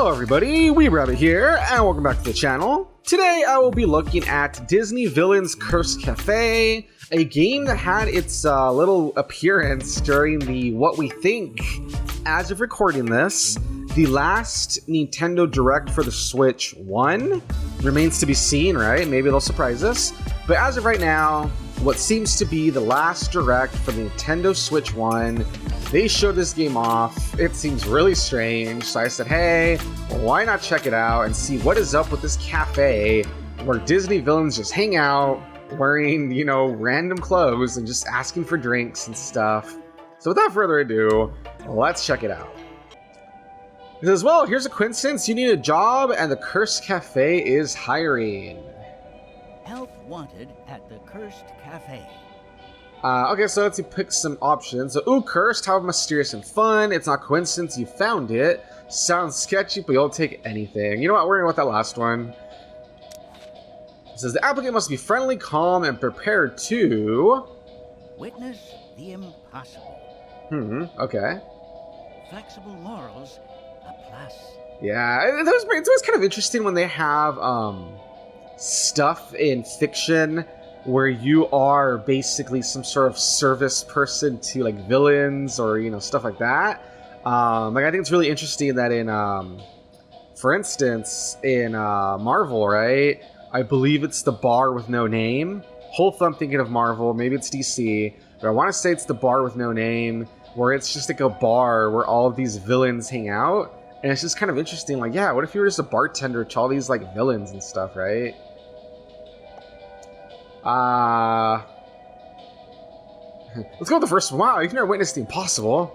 Hello everybody, weebrabbit here, and welcome back to the channel. Today I will be looking at Disney Villains Cursed Café, a game that had its little appearance during the, what we think, as of recording this, the last Nintendo Direct for the Switch 1. Remains to be seen, right? Maybe they'll surprise us. But as of right now, what seems to be the last Direct for the Nintendo Switch 1. They showed this game off. It seems really strange. So I said, hey, why not check it out and see what is up with this cafe where Disney villains just hang out wearing, you know, random clothes and just asking for drinks and stuff. So without further ado, let's check it out. It says, well, here's a coincidence. You need a job and the Cursed Cafe is hiring. Help wanted at the Cursed Cafe. Okay, so let's pick some options. So, ooh, cursed, how mysterious and fun. It's not coincidence you found it. Sounds sketchy, but you'll take anything. You know what? We're gonna go with that last one. It says the applicant must be friendly, calm, and prepared to Witness the impossible. Okay. Flexible morals, a plus. Yeah, it's always kind of interesting when they have stuff in fiction where you are basically some sort of service person to like villains or, you know, stuff like that. Like I think it's really interesting that in for instance in Marvel, right, I believe it's the bar with no name. Hopefully I'm thinking of Marvel, maybe it's DC, but I want to say it's the bar with no name, where it's just like a bar where all of these villains hang out, and it's just kind of interesting. Like, yeah, what if you were just a bartender to all these like villains and stuff, right? Let's go with the first one. Wow, you can never witness the impossible.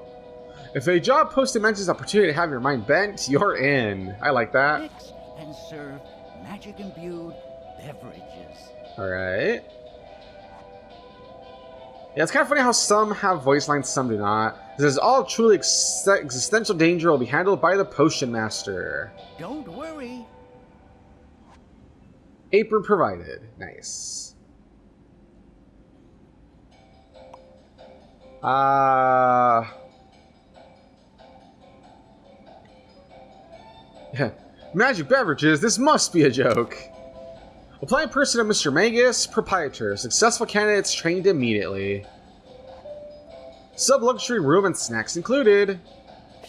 If a job posted mentions opportunity to have your mind bent, you're in. I like that. Mix and serve magic-imbued beverages. Alright. Yeah, it's kind of funny how some have voice lines, some do not. It says, all truly existential danger will be handled by the Potion Master. Don't worry. Apron provided. Nice. Magic beverages, this must be a joke. Applying person of Mr. Magus, proprietor. Successful candidates trained immediately. Sub-luxury room and snacks included.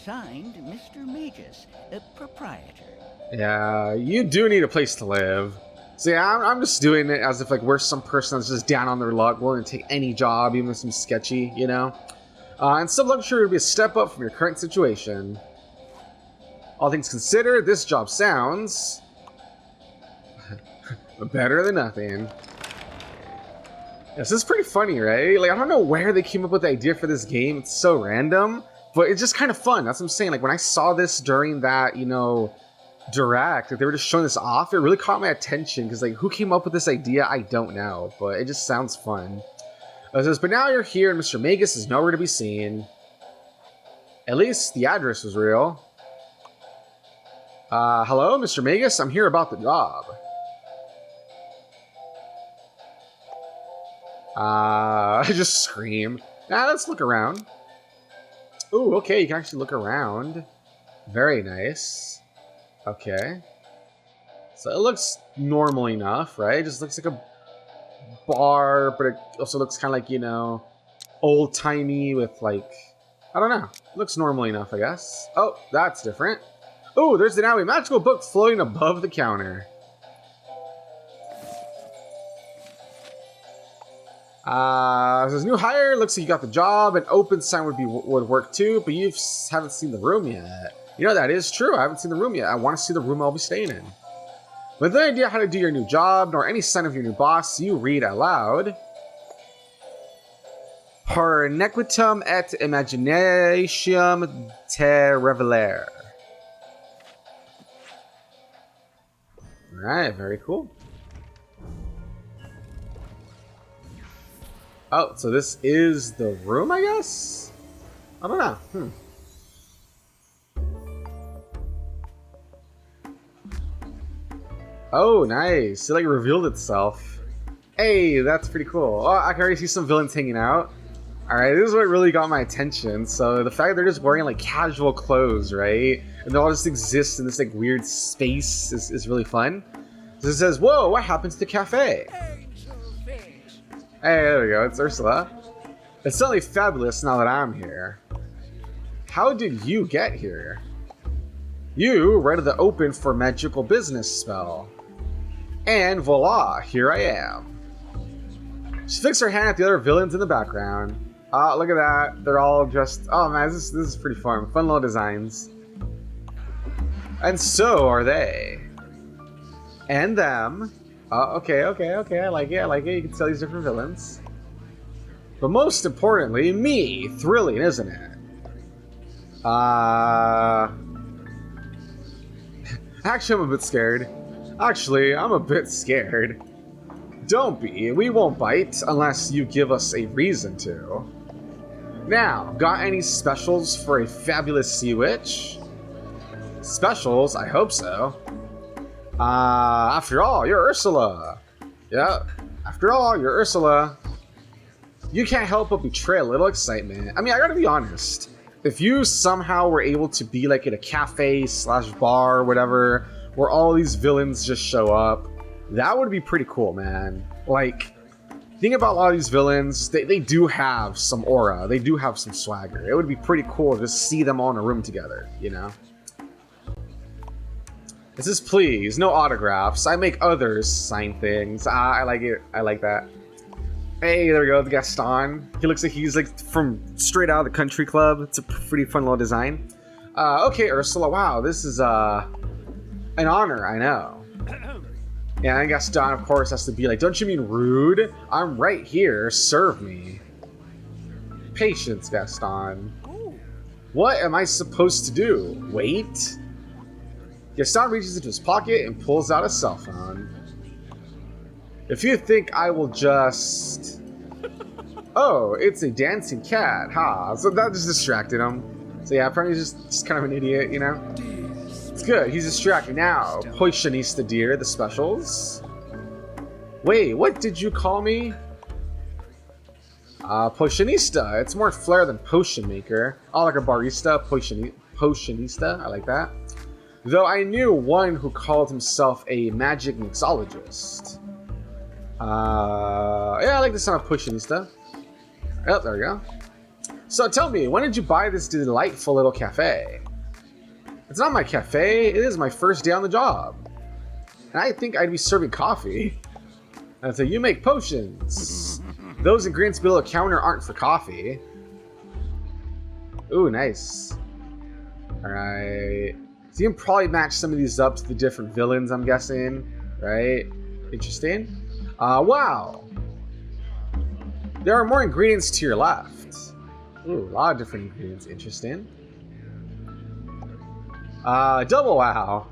Signed, Mr. Magus, proprietor. Yeah, you do need a place to live. So yeah, I'm just doing it as if like we're some person that's just down on their luck, willing to take any job, even if it's some sketchy, you know? And sub-luxury would be a step up from your current situation. All things considered, this job sounds better than nothing. This is pretty funny, right? Like, I don't know where they came up with the idea for this game. It's so random, but it's just kind of fun. That's what I'm saying. Like, when I saw this during that, you know, Direct, like, they were just showing this off, it really caught my attention, because, like, who came up with this idea? I don't know, but it just sounds fun. It says, but now you're here, and Mr. Magus is nowhere to be seen. At least the address was real. Hello, Mr. Magus? I'm here about the job. I just scream. Let's look around. Ooh, okay, you can actually look around. Very nice. Okay. So it looks normal enough, right? It just looks like a bar, but it also looks kind of like, you know, old-timey with like, I don't know. It looks normal enough, I guess. Oh, that's different. Oh, there's now a magical book floating above the counter. Says new hire. Looks like you got the job. An open sign would work too, but you haven't seen the room yet. You know, that is true. I haven't seen the room yet. I want to see the room I'll be staying in. With no idea how to do your new job, nor any sign of your new boss, you read aloud. Per nequitum et imaginatium te reveler. Alright, very cool. Oh, so this is the room, I guess? I don't know. Oh, nice. It like revealed itself. Hey, that's pretty cool. Oh, I can already see some villains hanging out. Alright, this is what really got my attention. So the fact that they're just wearing like casual clothes, right? And they all just exist in this like weird space is really fun. So it says, whoa, what happened to the cafe? Hey, there we go, it's Ursula. It's suddenly fabulous now that I'm here. How did you get here? You rented the open for magical business spell. And voila, here I am. She flicks her hand at the other villains in the background. Look at that. They're all just... Oh man, this is pretty fun. Fun little designs. And so are they. And them. Okay. I like it. You can tell these different villains. But most importantly, me. Thrilling, isn't it? Actually, I'm a bit scared. Don't be. We won't bite unless you give us a reason to. Now, got any specials for a fabulous sea witch? Specials? I hope so. After all, you're Ursula. Yeah, after all, you're Ursula. You can't help but betray a little excitement. I mean, I gotta be honest. If you somehow were able to be like in a cafe / bar or whatever, where all these villains just show up, that would be pretty cool, man. Like, think about a lot of these villains, they do have some aura, they do have some swagger. It would be pretty cool to just see them all in a room together, you know? It says, please, no autographs. I make others sign things. I like it. I like that. Hey, there we go, the Gaston. He looks like he's like from straight out of the country club. It's a pretty fun little design. Okay, Ursula, wow, this is an honor, I know. Yeah, and Gaston, of course, has to be like, don't you mean rude? I'm right here, serve me. Patience, Gaston. What am I supposed to do? Wait? Gaston reaches into his pocket and pulls out a cell phone. If you think I will just... Oh, it's a dancing cat, huh? So that just distracted him. So yeah, apparently he's just kind of an idiot, you know? It's good, he's distracted now. Potionista, dear, the specials. Wait, what did you call me? Potionista. It's more flair than potion maker. Oh, like a barista, Potionista. I like that. Though I knew one who called himself a magic mixologist. Yeah, I like the sound of Potionista. Oh, there we go. So tell me, when did you buy this delightful little cafe? It's not my cafe, it is my first day on the job. And I think I'd be serving coffee. And so you make potions. Those ingredients below the counter aren't for coffee. Ooh, nice. Alright. So you can probably match some of these up to the different villains, I'm guessing. Right? Interesting. Wow. There are more ingredients to your left. Ooh, a lot of different ingredients. Interesting. Double wow.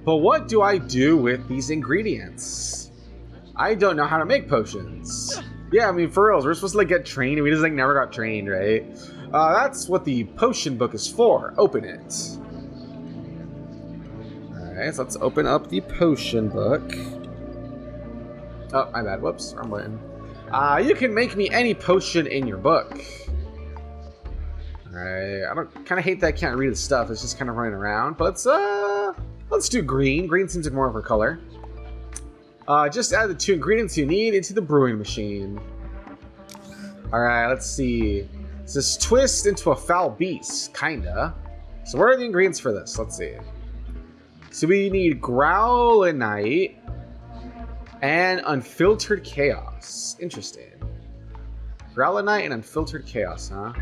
But what do I do with these ingredients? I don't know how to make potions. Yeah, I mean, for reals, we're supposed to like get trained, and we just like never got trained, right? That's what the potion book is for. Open it. Alright, so let's open up the potion book. Oh, my bad. Whoops, wrong button. You can make me any potion in your book. Alright, I kind of hate that I can't read the stuff. It's just kind of running around. But let's do green. Green seems like more of her color. Just add the 2 ingredients you need into the brewing machine. Alright, let's see. It says twist into a foul beast, kinda. So what are the ingredients for this? Let's see. So we need growlinite and unfiltered chaos. Interesting. Growlinite and unfiltered chaos, huh?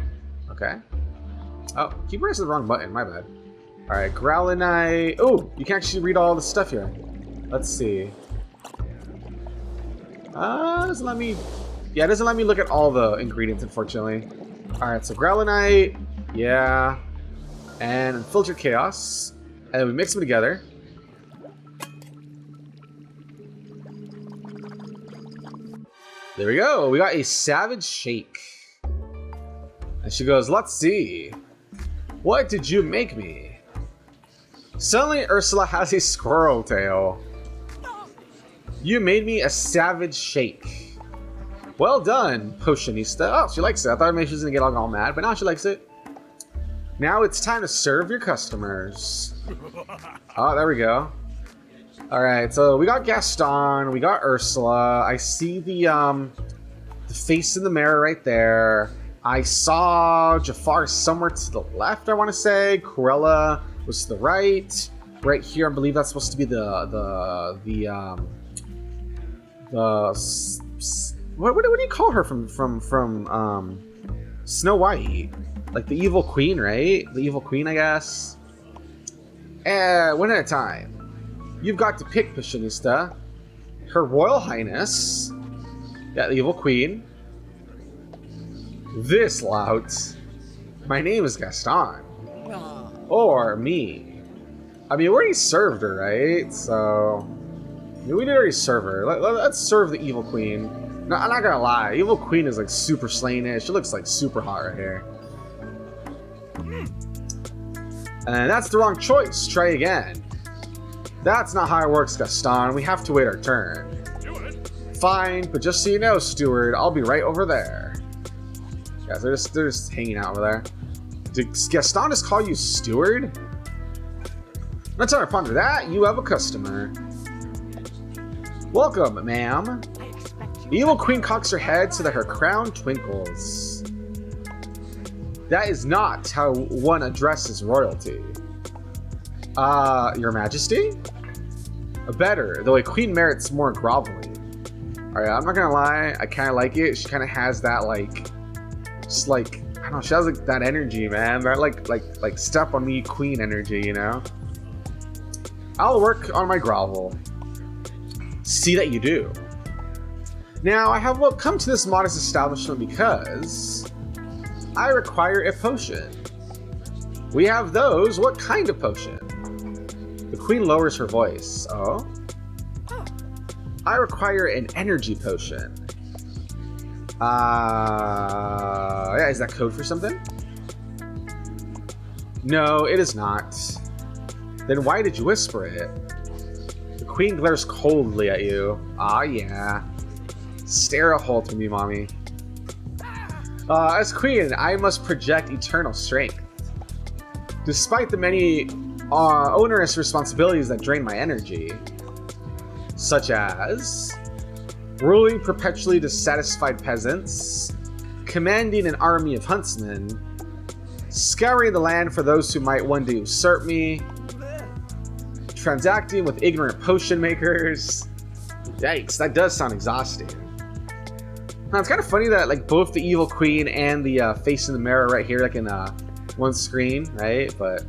Okay. Oh, keep pressing the wrong button, my bad. Alright, growlinite. Oh, you can actually read all the stuff here. Let's see. Doesn't let me... Yeah, it doesn't let me look at all the ingredients, unfortunately. Alright, so growlinite. Yeah. And unfiltered chaos. And then we mix them together. There we go. We got a savage shake. And she goes, let's see. What did you make me? Suddenly, Ursula has a squirrel tail. You made me a savage shake. Well done, Potionista. Oh, she likes it. I thought maybe she was gonna get all mad, but now she likes it. Now it's time to serve your customers. Oh, there we go. Alright, so we got Gaston, we got Ursula. I see the face in the mirror right there. I saw Jafar somewhere to the left, I want to say. Cruella was to the right. Right here, I believe that's supposed to be what do you call her from Snow White? Like the evil queen, right? The evil queen, I guess. One at a time. You've got to pick Potionista, Her Royal Highness, yeah, the evil queen, this lout, my name is Gaston, or me. I mean, we already served her, right? So, I mean, we did already serve her. Let's serve the evil queen. No, I'm not gonna lie, evil queen is like super slayish. She looks like super hot right here. And that's the wrong choice. Try again. That's not how it works, Gaston. We have to wait our turn. Fine, but just so you know, steward, I'll be right over there. Yeah, they're just hanging out over there. Did Gaston just call you steward? Not time to ponder that. You have a customer. Welcome, ma'am. The evil queen cocks her head so that her crown twinkles. That is not how one addresses royalty. Your Majesty? Better, though a queen merits more groveling. Alright, I'm not gonna lie, I kinda like it. She kinda has that, like, just like, I don't know, she has like that energy, man. That like step on me queen energy, you know? I'll work on my grovel. See that you do. Now, I have come to this modest establishment because I require a potion. We have those. What kind of potion? The queen lowers her voice. Oh? I require an energy potion. Yeah, is that code for something? No, it is not. Then why did you whisper it? The queen glares coldly at you. Ah, yeah. Stare a hole to me, mommy. As queen, I must project eternal strength. Despite the many onerous responsibilities that drain my energy, such as ruling perpetually dissatisfied peasants, commanding an army of huntsmen, scouring the land for those who might one day usurp me, transacting with ignorant potion makers. Yikes, that does sound exhausting. Now, it's kind of funny that like both the evil queen and the face in the mirror right here, like in one screen, right? But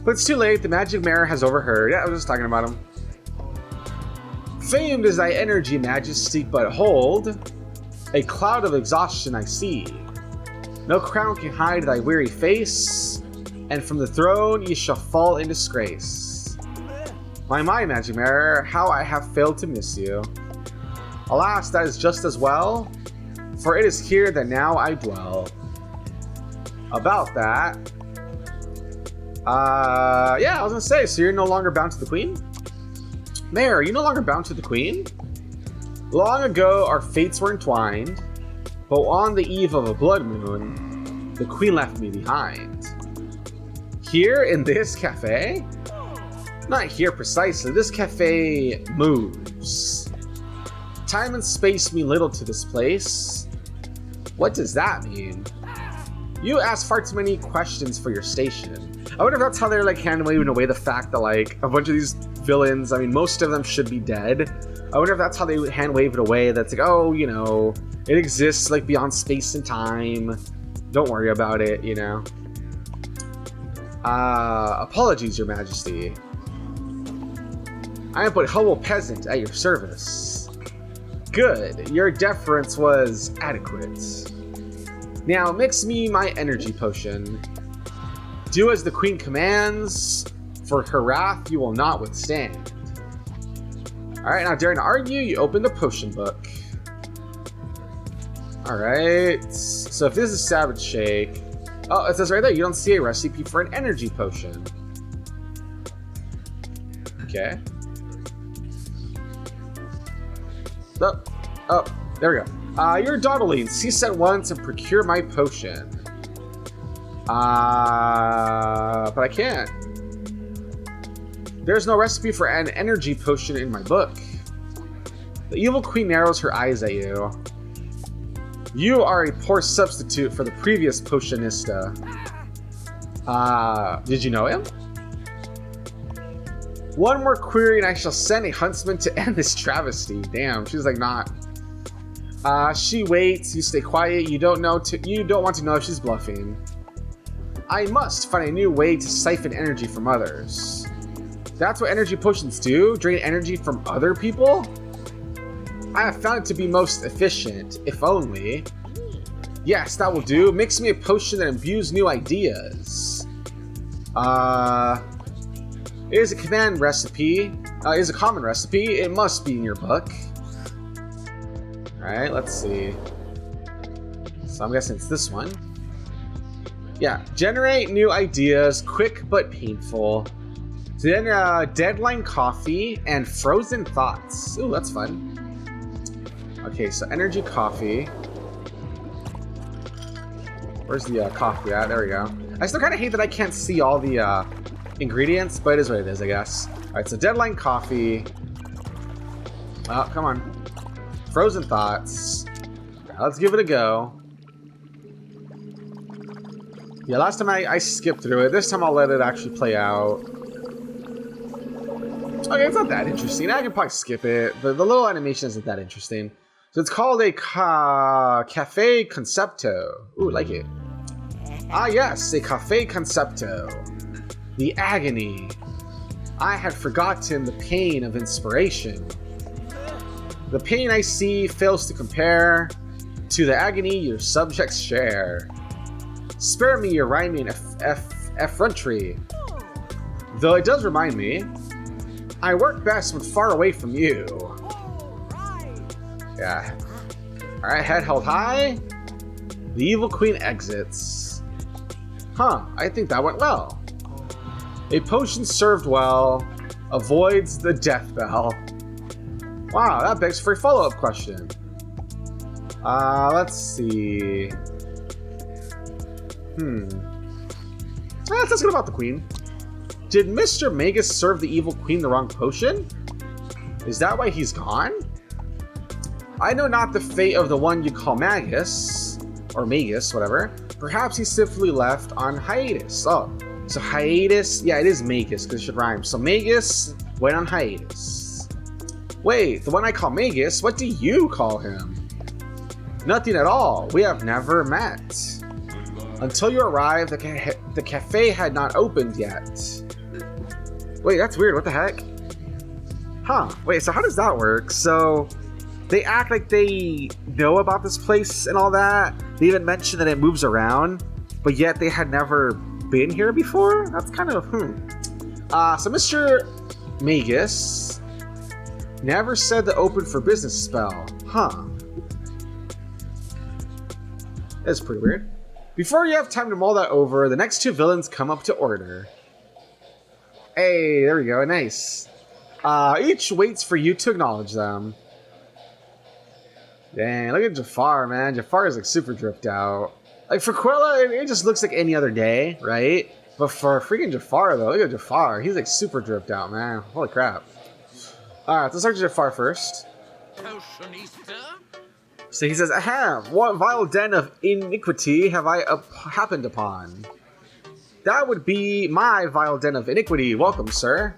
it's too late. The magic mirror has overheard. Yeah, I was just talking about him. Famed is thy energy, Majesty, but hold, a cloud of exhaustion I see. No crown can hide thy weary face, and from the throne ye shall fall in disgrace. My magic mirror, how I have failed to miss you. Alas, that is just as well, for it is here that now I dwell. About that, yeah, I was gonna say, so you're no longer bound to the queen? Mayor, are you no longer bound to the queen? Long ago, our fates were entwined, but on the eve of a blood moon, the queen left me behind. Here in this cafe? Not here precisely, this cafe moves. Time and space mean little to this place. What does that mean? You ask far too many questions for your station. I wonder if that's how they're like hand-waving away the fact that like a bunch of these villains, I mean most of them should be dead. I wonder if that's how they hand-wave it away, that's like, oh, you know, it exists like beyond space and time. Don't worry about it, you know. Apologies, Your Majesty. I am but humble peasant at your service. Good, your deference was adequate. Now mix me my energy potion. Do as the queen commands, for her wrath you will not withstand. Alright, now daring to argue, you open the potion book. Alright, so if this is Savage Shake, oh, it says right there, you don't see a recipe for an energy potion. Okay. There we go. You're dawdling. Cease at once and procure my potion. But I can't. There's no recipe for an energy potion in my book. The evil queen narrows her eyes at you. You are a poor substitute for the previous Potionista. Did you know him? One more query and I shall send a huntsman to end this travesty. Damn, she's like not. She waits, you stay quiet, you don't want to know if she's bluffing. I must find a new way to siphon energy from others. That's what energy potions do? Drain energy from other people? I have found it to be most efficient, if only. Yes, that will do. Mix me a potion that imbues new ideas. It is a common recipe. It must be in your book. Alright, let's see. So I'm guessing it's this one. Yeah, generate new ideas, quick but painful. Then deadline coffee and frozen thoughts. Ooh, that's fun. Okay, so energy coffee. Where's the coffee at? There we go. I still kind of hate that I can't see all the ingredients, but it is what it is, I guess. Alright, so deadline coffee. Oh, come on. Frozen thoughts. Okay, let's give it a go. Yeah, last time I skipped through it. This time I'll let it actually play out. Okay, it's not that interesting. I can probably skip it. The little animation isn't that interesting. So it's called a Café Concepto. Ooh, like it. Ah, yes, a Café Concepto. The agony. I had forgotten the pain of inspiration. The pain I see fails to compare to the agony your subjects share. Spare me your rhyming effrontery. Though it does remind me, I work best when far away from you. Yeah. Alright, head held high. The evil queen exits. Huh, I think that went well. A potion served well avoids the death bell. Wow, that begs for a follow-up question. Let's see. Let's ask about the queen. Did Mr. Magus serve the evil queen the wrong potion? Is that why he's gone? I know not the fate of the one you call Magus, or Magus, whatever. Perhaps he simply left on hiatus. Oh, so hiatus? Yeah, it is Magus, because it should rhyme. So Magus went on hiatus. Wait, the one I call Magus, what do you call him? Nothing at all. We have never met. Until you arrived, the cafe had not opened yet. Wait, that's weird. What the heck? Huh. Wait, so how does that work? So they act like they know about this place and all that. They even mention that it moves around, but yet they had never been here before? That's kind of, So Mr. Magus never said the open for business spell. Huh. That's pretty weird. Before you have time to mull that over, the next two villains come up to order. Hey, there we go. Nice. Each waits for you to acknowledge them. Dang, look at Jafar, man. Jafar is like super dripped out. Like for Cruella, it just looks like any other day, right? But for freaking Jafar, though, look at Jafar. He's like super dripped out, man. Holy crap. Alright, let's start with Jafar first. Potionista? So he says, ahem, what vile den of iniquity have I happened upon? That would be my vile den of iniquity. Welcome, sir.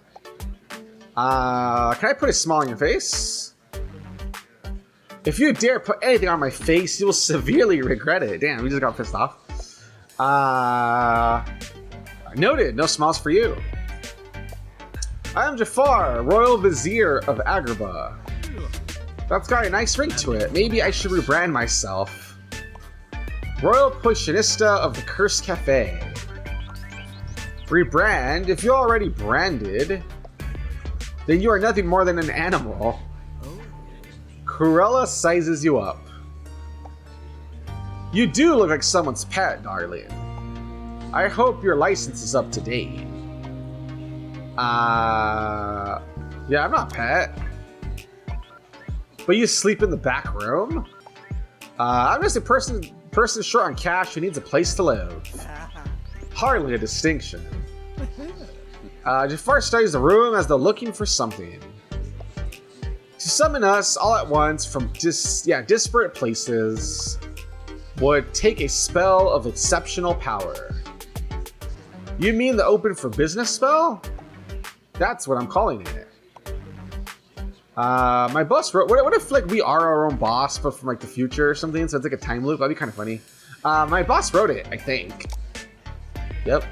Can I put a smile on your face? If you dare put anything on my face, you will severely regret it. Damn, we just got pissed off. Noted, no smiles for you. I am Jafar, Royal Vizier of Agrabah. That's got a nice ring to it. Maybe I should rebrand myself. Royal Potionista of the Cursed Café. Rebrand? If you're already branded, then you are nothing more than an animal. Cruella sizes you up. You do look like someone's pet, darling. I hope your license is up to date. Yeah, I'm not pet. But you sleep in the back room? I'm just a person short on cash who needs a place to live. Hardly a distinction. Jafar studies the room as though looking for something. To summon us all at once from disparate places would take a spell of exceptional power. You mean the open for business spell? That's what I'm calling it. My boss wrote, what if like we are our own boss but from like the future or something, so it's like a time loop? That'd be kind of funny. My boss wrote it, I think. Yep.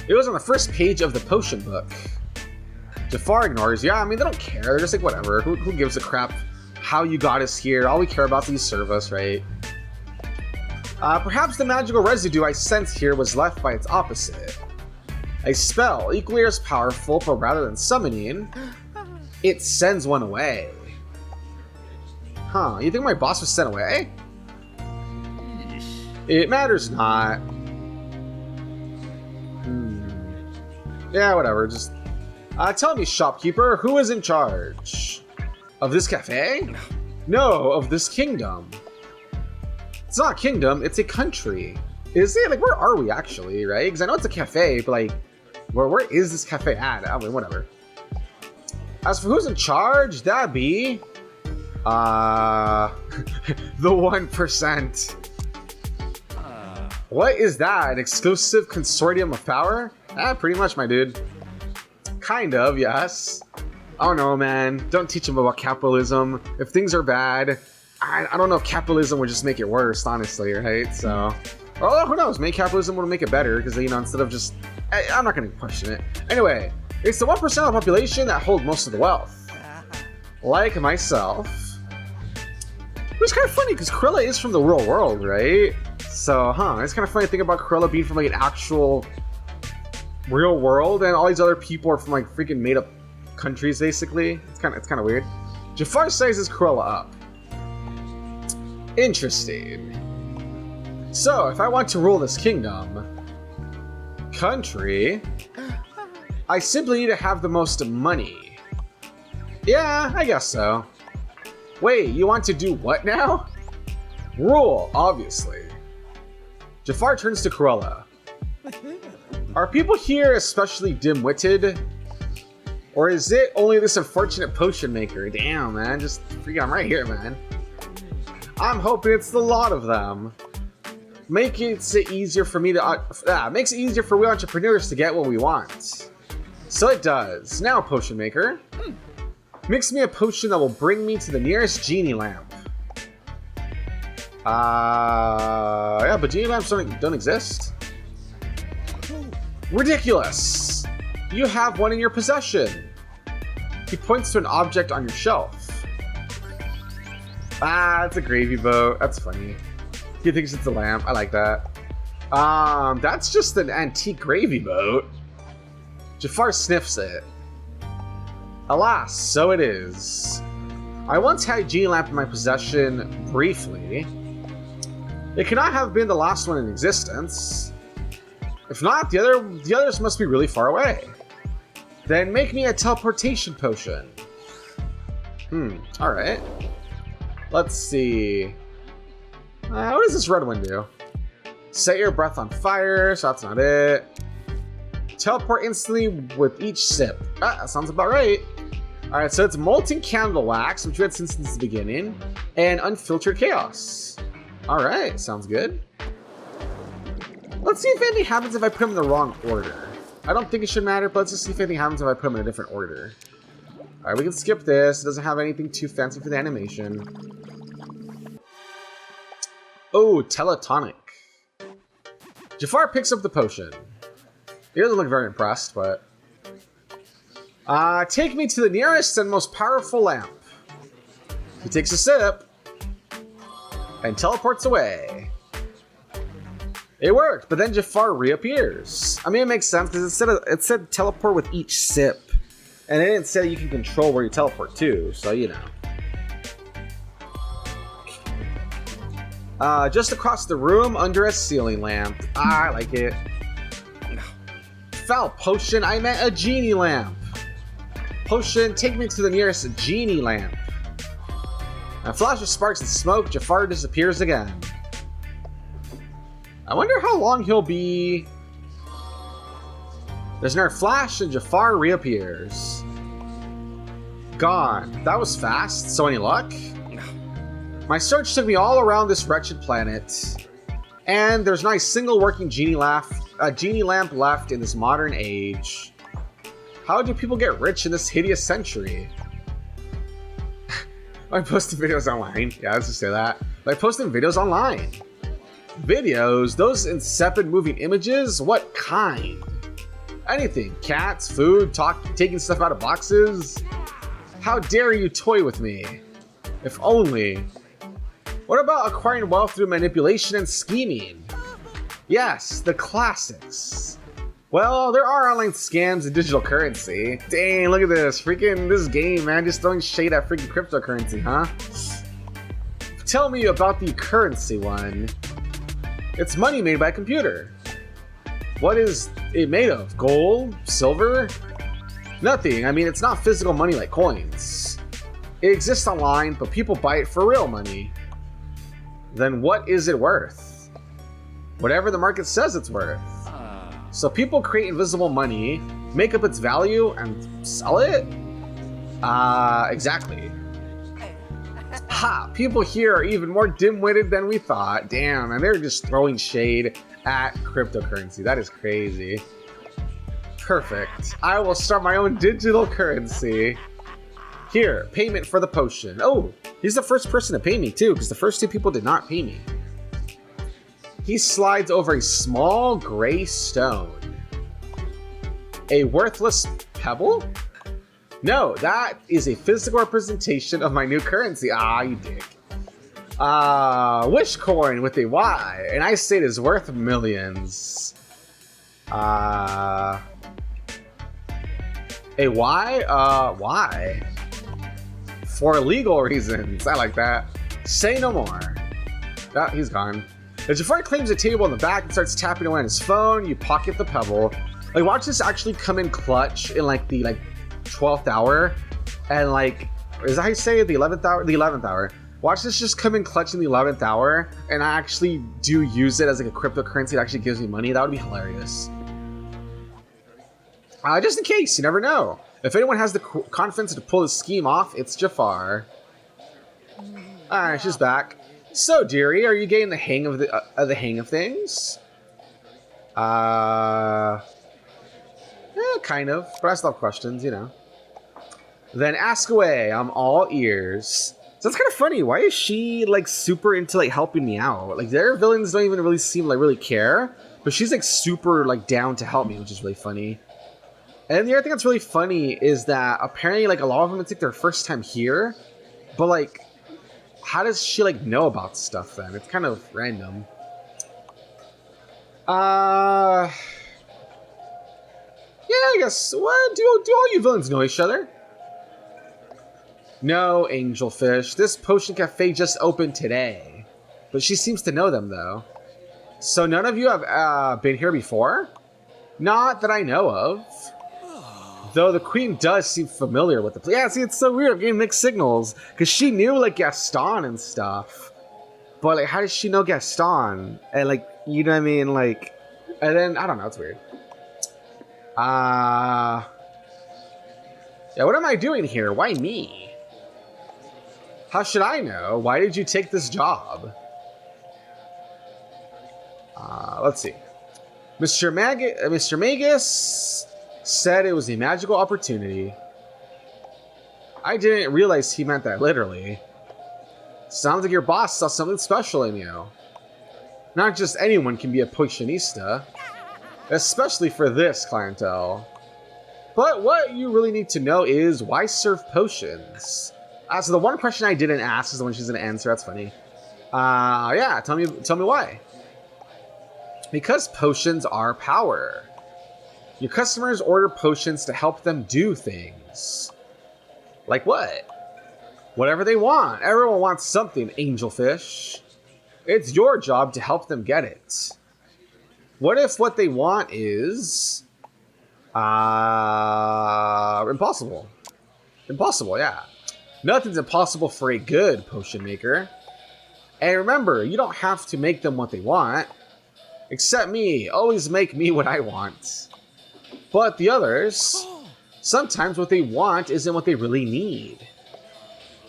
It was on the first page of the potion book. Jafar ignores. Yeah, I mean, they don't care. They're just like, whatever. Who gives a crap how you got us here? All we care about is you serve us, right? Perhaps the magical residue I sense here was left by its opposite. A spell equally as powerful, but rather than summoning, it sends one away. Huh, you think my boss was sent away? It matters not. Yeah, whatever, just... tell me, shopkeeper, who is in charge? Of this cafe? No, of this kingdom. It's not a kingdom, it's a country. Is it? Like, where are we, actually, right? Because I know it's a cafe, but, like, where is this cafe at? I mean, whatever. As for who's in charge, that'd be... the 1%. What is that? An exclusive consortium of power? Pretty much, my dude. Kind of, yes. I don't know, man. Don't teach him about capitalism. If things are bad, I don't know if capitalism would just make it worse, honestly, right? So, well, who knows? Maybe capitalism would make it better because, you know, instead of just... I'm not going to question it. Anyway, it's the 1% of the population that hold most of the wealth. Like myself. It's kind of funny because Cruella is from the real world, right? So, it's kind of funny to think about Cruella being from, like, an actual real world, and all these other people are from, like, freaking made-up countries, basically. It's kind of weird. Jafar sizes Cruella up. Interesting. So, if I want to rule this country, I simply need to have the most money. Yeah, I guess so. Wait, you want to do what now? Rule, obviously. Jafar turns to Cruella. Are people here especially dim-witted? Or is it only this unfortunate potion maker? Damn, man, just freaking, I'm right here, man. I'm hoping it's the lot of them. Makes it easier for me to, makes it easier for we entrepreneurs to get what we want. So it does. Now, potion maker, mix me a potion that will bring me to the nearest genie lamp. Yeah, but genie lamps don't exist. Ridiculous! You have one in your possession. He points to an object on your shelf. It's a gravy boat. That's funny. He thinks it's a lamp. I like that. That's just an antique gravy boat. Jafar sniffs it. Alas, so it is. I once had a genie lamp in my possession briefly. It cannot have been the last one in existence. If not, the others must be really far away. Then make me a teleportation potion. Alright. Let's see. What does this red one do? Set your breath on fire, so that's not it. Teleport instantly with each sip. That sounds about right. Alright, so it's molten candle wax, which we had since the beginning, and unfiltered chaos. Alright, sounds good. Let's see if anything happens if I put them in the wrong order. I don't think it should matter, but let's just see if anything happens if I put them in a different order. Alright, we can skip this. It doesn't have anything too fancy for the animation. Oh, teletonic. Jafar picks up the potion. He doesn't look very impressed, but... take me to the nearest and most powerful lamp. He takes a sip and teleports away. It worked, but then Jafar reappears. I mean, it makes sense because it said teleport with each sip, and it didn't say you can control where you teleport to, so you know. Just across the room, under a ceiling lamp. I like it. Foul potion, I meant a genie lamp. Potion, take me to the nearest genie lamp. A flash of sparks and smoke, Jafar disappears again. I wonder how long he'll be. There's another flash and Jafar reappears. Gone. That was fast, so any luck? My search took me all around this wretched planet. And there's not a single working genie lamp left in this modern age. How do people get rich in this hideous century? I'm posting videos online. Yeah, let's just say that. Like posting videos online. Videos? Those insipid moving images? What kind? Anything. Cats, food, taking stuff out of boxes. How dare you toy with me? If only. What about acquiring wealth through manipulation and scheming? Yes, the classics. Well, there are online scams and digital currency. Dang, look at this. Freaking this game, man. Just throwing shade at freaking cryptocurrency, huh? Tell me about the currency one. It's money made by a computer. What is it made of? Gold? Silver? Nothing. I mean, it's not physical money like coins. It exists online, but people buy it for real money. Then what is it worth? Whatever the market says it's worth. So people create invisible money, make up its value, and sell it? Exactly. Ha! People here are even more dim-witted than we thought. Damn, and they're just throwing shade at cryptocurrency. That is crazy. Perfect. I will start my own digital currency. Here, payment for the potion. Oh, he's the first person to pay me too, because the first two people did not pay me. He slides over a small gray stone. A worthless pebble? No, that is a physical representation of my new currency. Ah, you dick. Wish coin with a Y, and I say it is worth millions. A Y? Why? For legal reasons. I like that. Say no more. Ah, he's gone. As Jafar claims a table in the back and starts tapping away on his phone, you pocket the pebble. Like, watch this actually come in clutch in like the 12th hour, and like, is that how you say it? The 11th hour? The 11th hour. Watch this just come in clutch in the 11th hour, and I actually do use it as like a cryptocurrency that actually gives me money. That would be hilarious. Just in case, you never know. If anyone has the confidence to pull this scheme off, it's Jafar. Alright, she's back. So, dearie, are you getting the hang of the hang of things? Yeah, kind of. But I still have questions, you know. Then ask away. I'm all ears. So that's kind of funny. Why is she like super into like helping me out? Like their villains don't even really seem like really care, but she's like super like down to help me, which is really funny. And the other thing that's really funny is that apparently like a lot of them it's like their first time here, but like how does she like know about stuff then? It's kind of random. Yeah, I guess. What do all you villains know each other? No, Angelfish. This potion cafe just opened today, but she seems to know them though. So none of you have been here before? Not that I know of. Though the queen does seem familiar with the place. Yeah, see, it's so weird. I'm getting mixed signals. Because she knew, like, Gaston and stuff. But, like, how does she know Gaston? And, like, you know what I mean? Like, and then, I don't know. It's weird. Yeah, what am I doing here? Why me? How should I know? Why did you take this job? Let's see. Mr. Magus said it was a magical opportunity. I didn't realize he meant that literally. Sounds like your boss saw something special in you. Not just anyone can be a Potionista, especially for this clientele. But what you really need to know is why serve potions? So the one question I didn't ask is the one she's gonna answer. That's funny. Yeah, tell me why. Because potions are power. Your customers order potions to help them do things. Like what? Whatever they want. Everyone wants something, Angelfish. It's your job to help them get it. What if what they want is... impossible? Impossible, yeah. Nothing's impossible for a good potion maker. And remember, you don't have to make them what they want. Except me, always make me what I want. But the others, sometimes what they want isn't what they really need.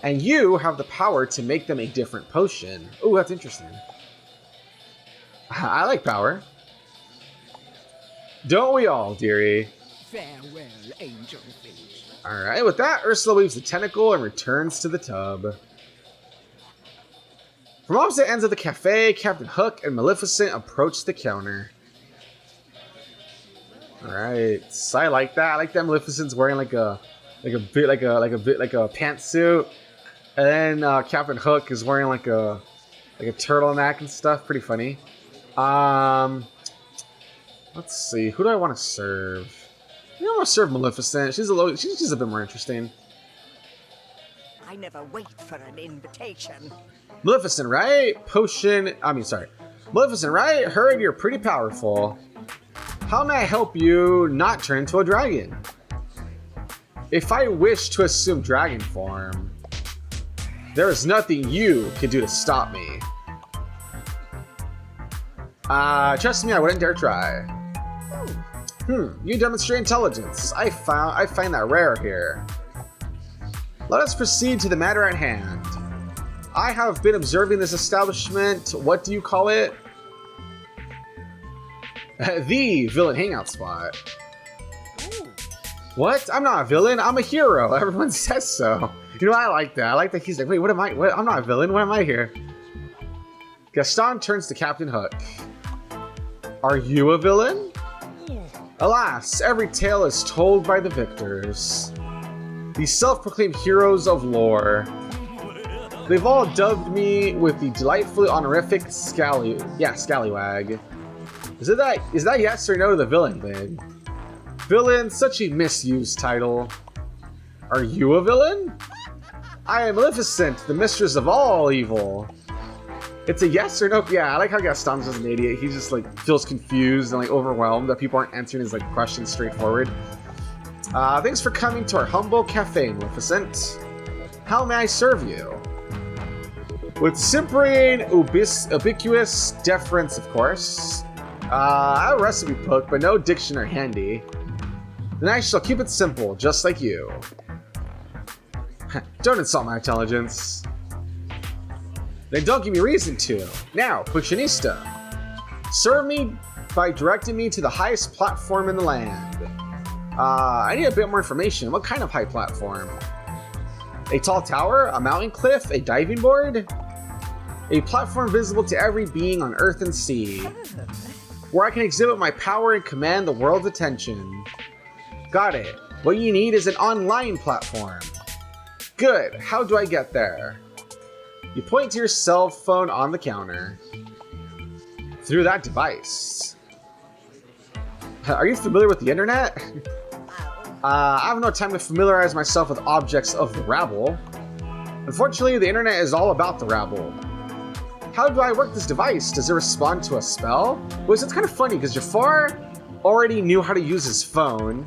And you have the power to make them a different potion. Ooh, that's interesting. I like power. Don't we all, dearie? Farewell, angel face. Alright, with that, Ursula weaves the tentacle and returns to the tub. From opposite ends of the cafe, Captain Hook and Maleficent approach the counter. Alright, so I like that. I like that Maleficent's wearing like a pantsuit. And then Captain Hook is wearing like a turtleneck and stuff. Pretty funny. Let's see. Who do I want to serve? I don't want to serve Maleficent. She's just a bit more interesting. I never wait for an invitation. Maleficent, right? Maleficent, right? Heard you're pretty powerful. How may I help you not turn into a dragon? If I wish to assume dragon form, there is nothing you can do to stop me. Trust me, I wouldn't dare try. You demonstrate intelligence. I find that rare here. Let us proceed to the matter at hand. I have been observing this establishment. What do you call it? The villain hangout spot. What? I'm not a villain. I'm a hero. Everyone says so. You know, I like that. I like that he's like, wait, what am I? What? I'm not a villain. What am I here? Gaston turns to Captain Hook. Are you a villain? Alas, every tale is told by the victors. The self-proclaimed heroes of lore. They've all dubbed me with the delightfully honorific 𝐥𝐤𝐤𝐿. Is that yes or no to the villain thing? Villain, such a misused title. Are you a villain? I am Maleficent, the mistress of all evil. It's a yes or no. Yeah, I like how Gaston's just an idiot. He just like feels confused and like overwhelmed that people aren't answering his like questions straightforward. Thanks for coming to our humble cafe, Maleficent. How may I serve you? With simpering, ubiquitous deference, of course. I have a recipe book, but no dictionary handy. Then I shall keep it simple, just like you. Don't insult my intelligence. Then don't give me reason to. Now, Potionista, serve me by directing me to the highest platform in the land. I need a bit more information. What kind of high platform? A tall tower? A mountain cliff? A diving board? A platform visible to every being on earth and sea, where I can exhibit my power and command the world's attention. Got it. What you need is an online platform. Good. How do I get there? You point to your cell phone on the counter. Through that device. Are you familiar with the internet? I have no time to familiarize myself with objects of the rabble. Unfortunately, the internet is all about the rabble. How do I work this device? Does it respond to a spell? Well, it's kind of funny because Jafar already knew how to use his phone.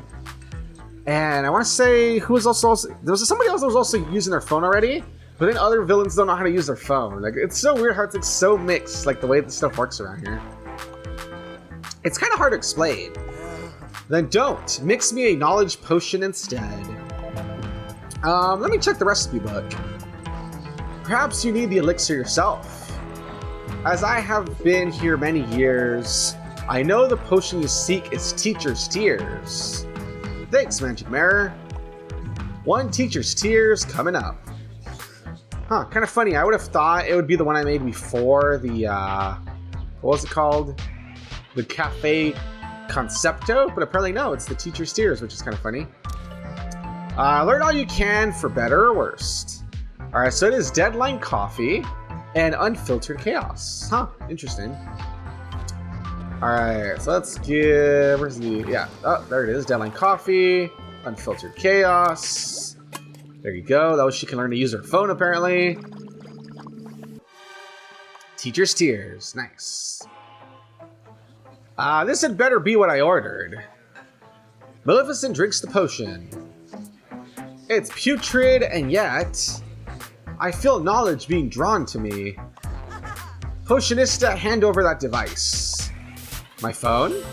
And I want to say there was somebody else that was also using their phone already, but then other villains don't know how to use their phone. Like, it's so weird how it's like so mixed, like the way this stuff works around here. It's kind of hard to explain. Then don't. Mix me a knowledge potion instead. Let me check the recipe book. Perhaps you need the elixir yourself. As I have been here many years, I know the potion you seek is Teacher's Tears. Thanks, Magic Mirror. One Teacher's Tears coming up. Huh, kind of funny. I would have thought it would be the one I made before the, what was it called? The Cafe Concepto, but apparently no, it's the Teacher's Tears, which is kind of funny. Learn all you can for better or worse. Alright, so it is Deadline Coffee and Unfiltered Chaos. Huh, interesting. Alright, so let's give, where's the, yeah, oh, there it is, Deadline Coffee, Unfiltered Chaos. There you go, that was she can learn to use her phone apparently. Teacher's Tears, nice. This had better be what I ordered. Maleficent drinks the potion. It's putrid, and yet I feel knowledge being drawn to me. Potionista, hand over that device. My phone?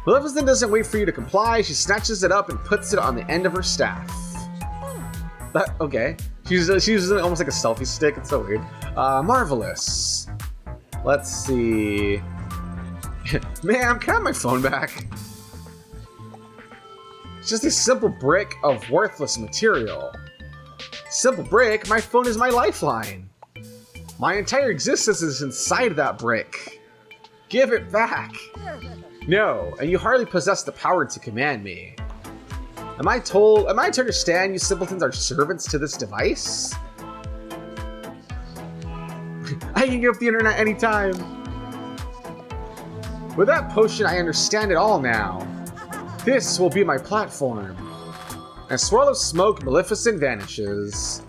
Maleficent doesn't wait for you to comply. She snatches it up and puts it on the end of her staff. Okay. She's using it almost like a selfie stick. It's so weird. Marvelous. Let's see. Ma'am, can I have my phone back? It's just a simple brick of worthless material. Simple brick? My phone is my lifeline. My entire existence is inside that brick. Give it back. No, and you hardly possess the power to command me. Am I to understand you simpletons are servants to this device? I can give up the internet anytime. With that potion, I understand it all now. This will be my platform. A swirl of smoke, Maleficent vanishes.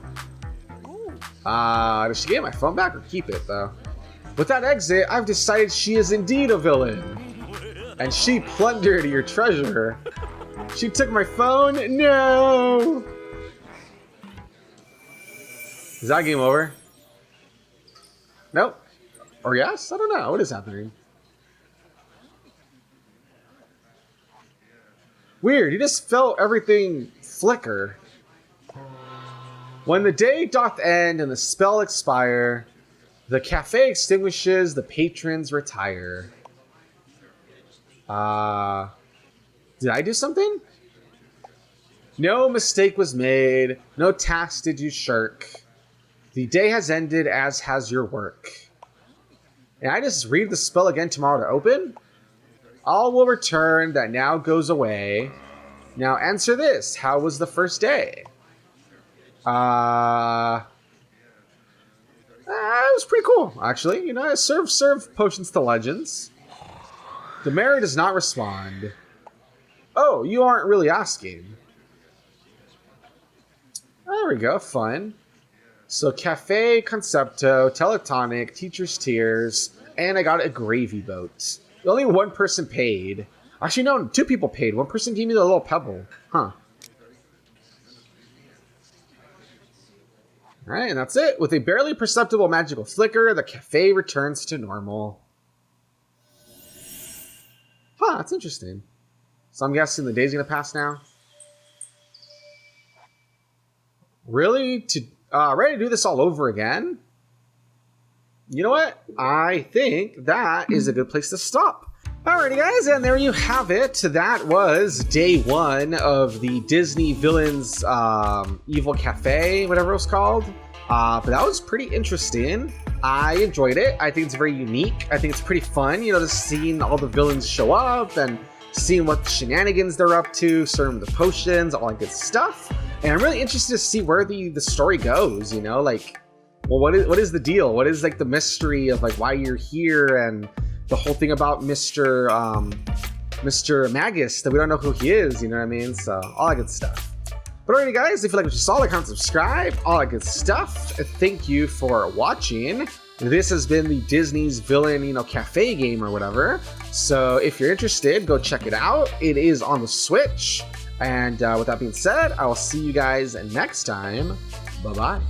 Does she get my phone back or keep it, though? With that exit, I've decided she is indeed a villain. And she plundered your treasure. She took my phone? No! Is that game over? Nope. Or yes? I don't know. What is happening? Weird. You just felt everything flicker. When the day doth end and the spell expire, the cafe extinguishes, the patrons retire. Did I do something? No mistake was made. No task did you shirk. The day has ended, as has your work. And I just read the spell again tomorrow to open? All will return, that now goes away. Now answer this. How was the first day? It was pretty cool, actually. You know, I serve potions to legends. The mayor does not respond. Oh, you aren't really asking. There we go, fun. So, Cafe Concepto, Teletonic, Teacher's Tears, and I got a gravy boat. Only one person paid. Actually, no, 2 people paid. One person gave me the little pebble. Huh. Alright, and that's it. With a barely perceptible magical flicker, the cafe returns to normal. Huh, that's interesting. So I'm guessing the day's gonna pass now. Really? Ready to do this all over again? You know what? I think that is a good place to stop. Alrighty guys, and there you have it. That was day 1 of the Disney Villains Evil Cafe, whatever it was called. But that was pretty interesting. I enjoyed it. I think it's very unique. I think it's pretty fun, you know, just seeing all the villains show up and seeing what shenanigans they're up to, serving the potions, all that good stuff. And I'm really interested to see where the story goes, you know, like, well, what is the deal? What is like the mystery of like why you're here and the whole thing about Mr. Magus that we don't know who he is, you know what I mean? So all that good stuff. But alrighty guys, if you like what you saw, like, comment, subscribe, all that good stuff. Thank you for watching. This has been the Disney's Villain, you know, Cafe game or whatever. So if you're interested, go check it out. It is on the Switch. And with that being said, I will see you guys next time. Bye-bye.